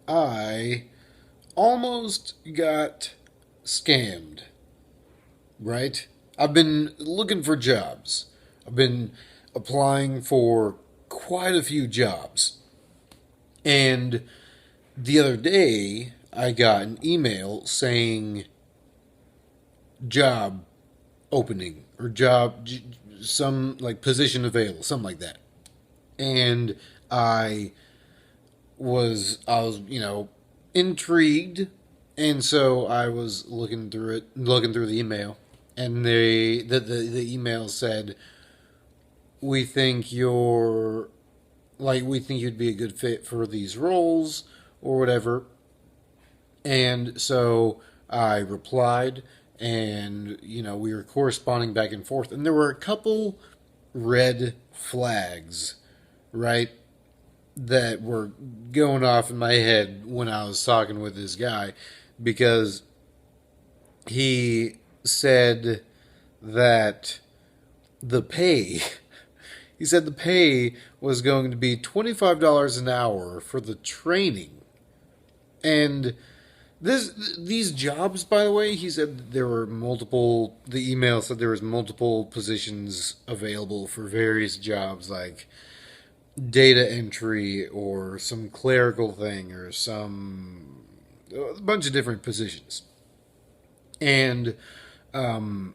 I almost got scammed, right? I've been looking for jobs. I've been applying for quite a few jobs. And the other day, I got an email saying job opening or some like position available, something like that. And I I was intrigued, and so I was looking through the email, and the email said, "We think we think you'd be a good fit for these roles or whatever." And so I replied, and we were corresponding back and forth, and there were a couple red flags, right, that were going off in my head when I was talking with this guy, because he said that the pay he said the pay was going to be $25 an hour for the training. And these jobs, by the way, he said there were multiple. The email said there was multiple positions available for various jobs, like data entry or some clerical thing or some a bunch of different positions. And so,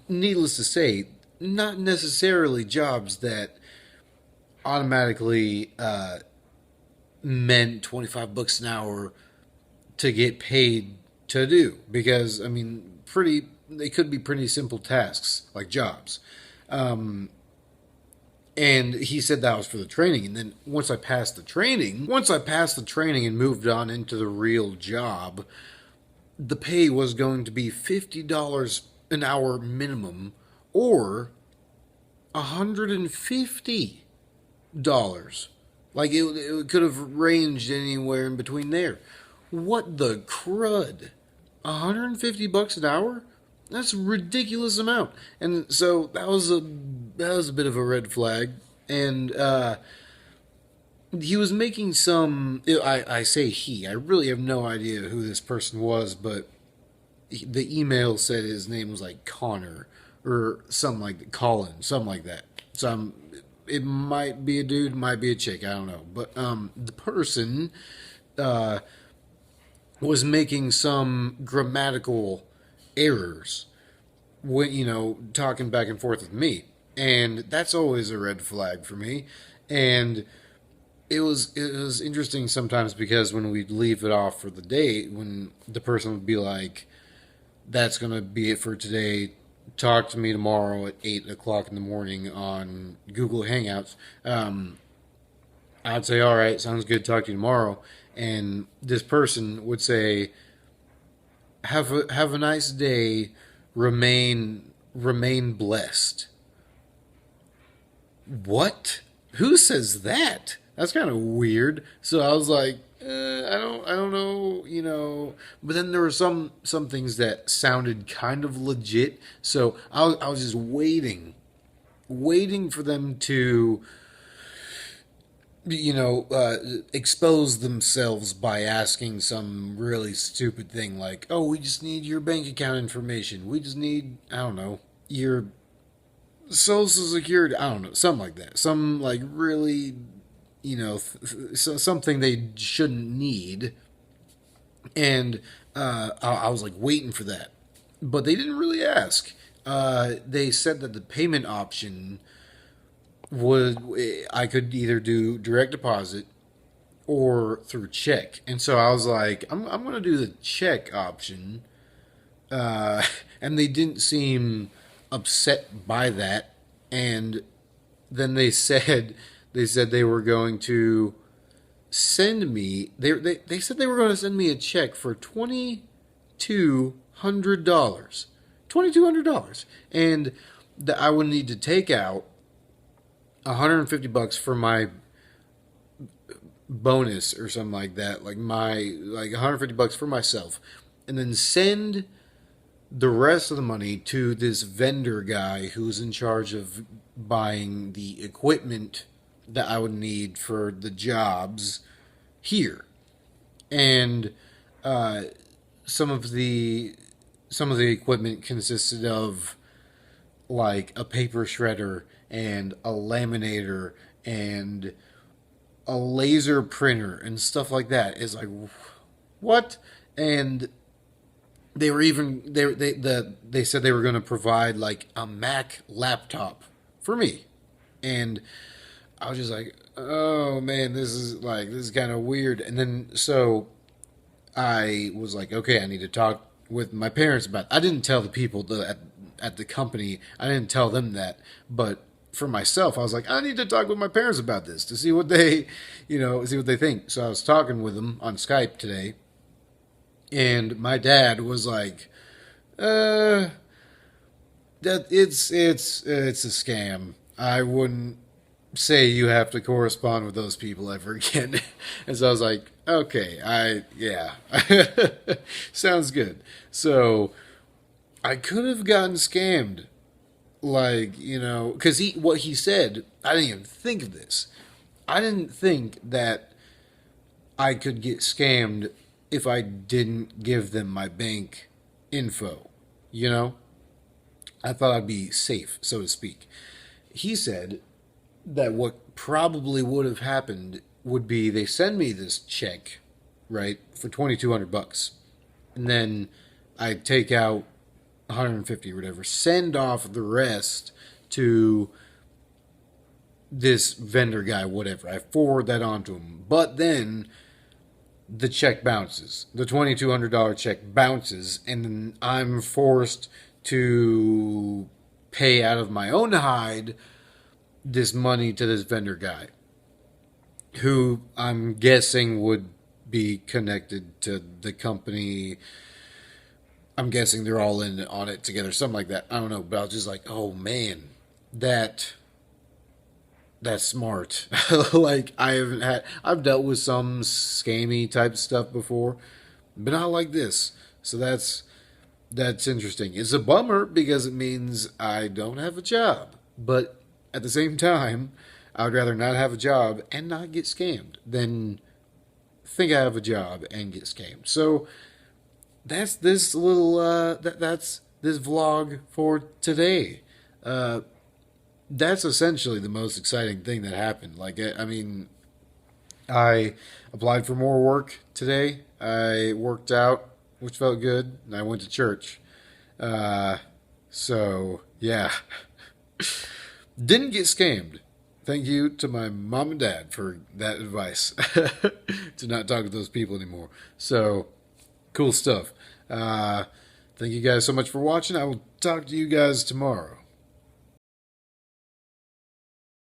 needless to say, not necessarily jobs that automatically meant $25 an hour to get paid to do, because I mean, they could be pretty simple tasks like jobs. And he said that was for the training. And then once I passed the training and moved on into the real job, the pay was going to be $50 an hour minimum, or $150. Like it could have ranged anywhere in between there. What the crud? $150 an hour? That's a ridiculous amount. And so that was a bit of a red flag. And he was making some. I say he. I really have no idea who this person was, but the email said his name was like Connor or something like that, Colin, something like that. It might be a dude, might be a chick, I don't know. But the person uh, was making some grammatical errors when talking back and forth with me, and that's always a red flag for me. And it was interesting sometimes, because when we'd leave it off for the day, when the person would be like, "That's gonna be it for today. Talk to me tomorrow at 8 o'clock in the morning on Google Hangouts." I'd say, "All right, sounds good. Talk to you tomorrow." And this person would say, "Have a nice day. Remain blessed." What? Who says that? That's kind of weird. So I was like, I don't know. But then there were some things that sounded kind of legit. So I was just waiting for them to expose themselves by asking some really stupid thing like, "Oh, we just need your bank account information. We just need, I don't know, your social security." I don't know, something like that. Some like really, something they shouldn't need. And I was like waiting for that, but they didn't really ask. They said that the payment option would I could either do direct deposit or through check. And so I was like, I'm going to do the check option. And they didn't seem upset by that. And then they said they were going to send me they said they were going to send me a check for $2,200. $2,200. And that I would need to take out $150 for my bonus or something like that, like $150 for myself, and then send the rest of the money to this vendor guy who's in charge of buying the equipment that I would need for the jobs here. and uh, some of the some of the equipment consisted of like a paper shredder and a laminator and a laser printer and stuff like that. Is like what? And they were even they said they were going to provide like a Mac laptop for me, and I was just like, oh man, this is kind of weird. And then so I was like, okay, I need to talk with my parents about. I didn't tell the people at the company. I didn't tell them that, but for myself, I was like, I need to talk with my parents about this to see what they, see what they think. So I was talking with them on Skype today, and my dad was like, "Uh, that it's a scam. I wouldn't say you have to correspond with those people ever again." And so I was like, okay, yeah, sounds good. So I could have gotten scammed, like because what he said, I didn't even think of this. I didn't think that I could get scammed if I didn't give them my bank info. You know, I thought I'd be safe, so to speak. He said that what probably would have happened would be they send me this check, right, for $2,200, and then I take out 150 or whatever, send off the rest to this vendor guy, whatever. I forward that on to him, but then the check bounces. The $2,200 check bounces, and then I'm forced to pay out of my own hide this money to this vendor guy, who I'm guessing would be connected to the company. I'm guessing they're all in on it together, something like that. I don't know, but I was just like, oh man, that's smart. Like I've dealt with some scammy type stuff before, but not like this. So that's interesting. It's a bummer because it means I don't have a job, but at the same time, I would rather not have a job and not get scammed than think I have a job and get scammed. So that's this little that's this vlog for today. That's essentially the most exciting thing that happened. Like I mean, I applied for more work today. I worked out, which felt good, and I went to church. Uh, so yeah, didn't get scammed. Thank you to my mom and dad for that advice to not talk to those people anymore. So cool stuff. Thank you guys so much for watching. I will talk to you guys tomorrow.